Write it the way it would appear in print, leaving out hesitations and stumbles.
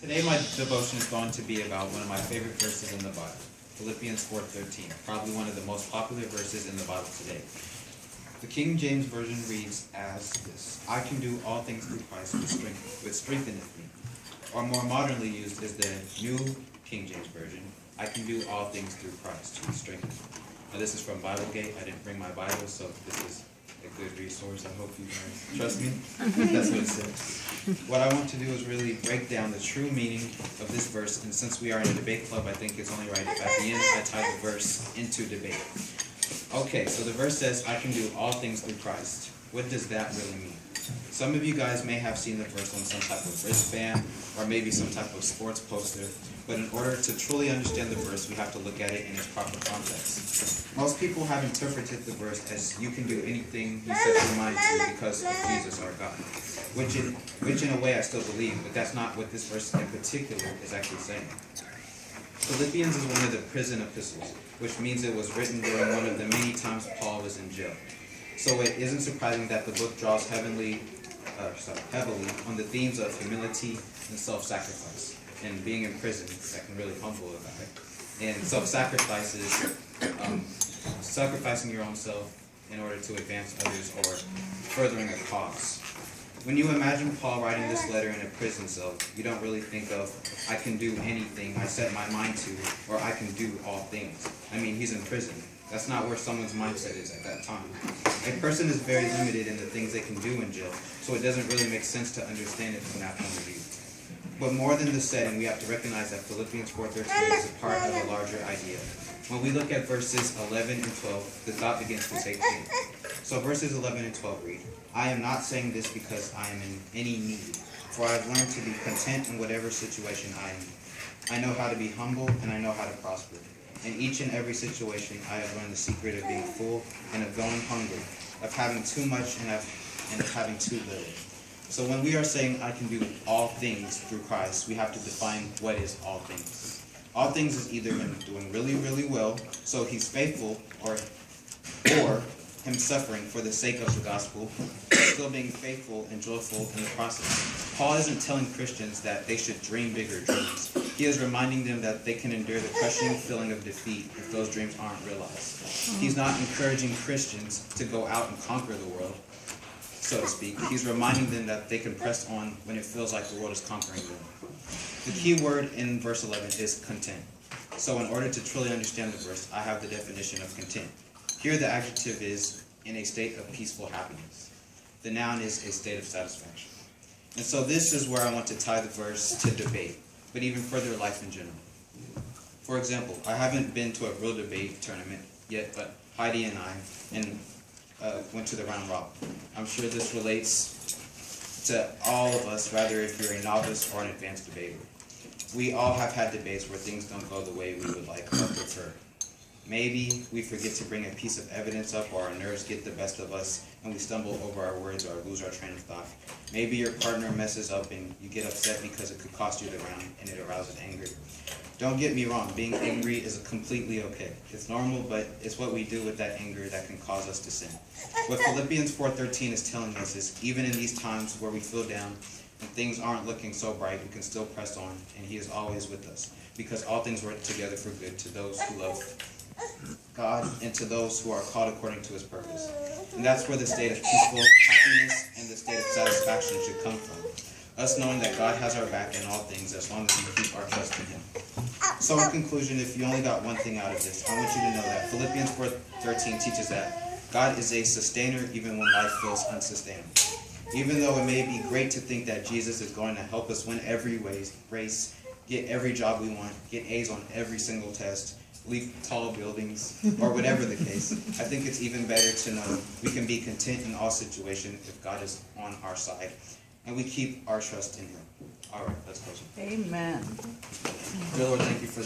Today my devotion is going to be about one of my favorite verses in the Bible, Philippians 4:13, probably one of the most popular verses in the Bible today. The King James Version reads as this: I can do all things through Christ which strengtheneth me. Or more modernly used is the New King James Version, I can do all things through Christ which strengthens me. Now this is from BibleGate. I didn't bring my Bible, so this is a good resource. I hope you guys trust me. That's what it says. What I want to do is really break down the true meaning of this verse, and since we are in a debate club, I think it's only right if at the end I tie the verse into debate. Okay, so the verse says, I can do all things through Christ. What does that really mean? Some of you guys may have seen the verse on some type of wristband, or maybe some type of sports poster, but in order to truly understand the verse, we have to look at it in its proper context. Most people have interpreted the verse as you can do anything you set your mind to because of Jesus our God, which in a way I still believe, but that's not what this verse in particular is actually saying. Philippians is one of the prison epistles, which means it was written during one of the many times Paul was in jail. So it isn't surprising that the book draws heavily on the themes of humility and self-sacrifice. And being in prison, that can really humble a guy. And self-sacrifice is sacrificing your own self in order to advance others or furthering a cause. When you imagine Paul writing this letter in a prison cell, you don't really think of, I can do anything I set my mind to, or I can do all things. I mean, he's in prison. That's not where someone's mindset is at that time. A person is very limited in the things they can do in jail, so it doesn't really make sense to understand it from that point of view. But more than the setting, we have to recognize that Philippians 4:13 is a part of a larger idea. When we look at verses 11 and 12, the thought begins to take shape. So verses 11 and 12 read, I am not saying this because I am in any need, for I have learned to be content in whatever situation I am in. I know how to be humble, and I know how to prosper. In each and every situation, I have learned the secret of being full and of going hungry, of having too much and of having too little. So when we are saying I can do all things through Christ, we have to define what is all things. All things is either him doing really, really well, so he's faithful, or him suffering for the sake of the gospel, still being faithful and joyful in the process. Paul isn't telling Christians that they should dream bigger dreams. He is reminding them that they can endure the crushing feeling of defeat if those dreams aren't realized. He's not encouraging Christians to go out and conquer the world, so to speak. He's reminding them that they can press on when it feels like the world is conquering them. The key word in verse 11 is content. So in order to truly understand the verse, I have the definition of content. Here the adjective is in a state of peaceful happiness. The noun is a state of satisfaction. And so this is where I want to tie the verse to debate, but even further life in general. For example, I haven't been to a real debate tournament yet, but Heidi and I went to the round robin. I'm sure this relates to all of us, rather if you're a novice or an advanced debater. We all have had debates where things don't go the way we would like or prefer. Maybe we forget to bring a piece of evidence up, or our nerves get the best of us and we stumble over our words or lose our train of thought. Maybe your partner messes up and you get upset because it could cost you the round and it arouses anger. Don't get me wrong, being angry is completely okay. It's normal, but it's what we do with that anger that can cause us to sin. What Philippians 4:13 is telling us is, even in these times where we feel down and things aren't looking so bright, we can still press on, and he is always with us, because all things work together for good to those who love God and to those who are called according to his purpose. And that's where the state of peaceful happiness and the state of satisfaction should come from. Us knowing that God has our back in all things as long as we keep our trust in him. So in conclusion, if you only got one thing out of this, I want you to know that Philippians 4:13 teaches that God is a sustainer even when life feels unsustainable. Even though it may be great to think that Jesus is going to help us win every race, get every job we want, get A's on every single test, leap tall buildings, or whatever the case, I think it's even better to know we can be content in all situations if God is on our side, and we keep our trust in him. All right, let's close. Amen. Dear Lord, thank you for this.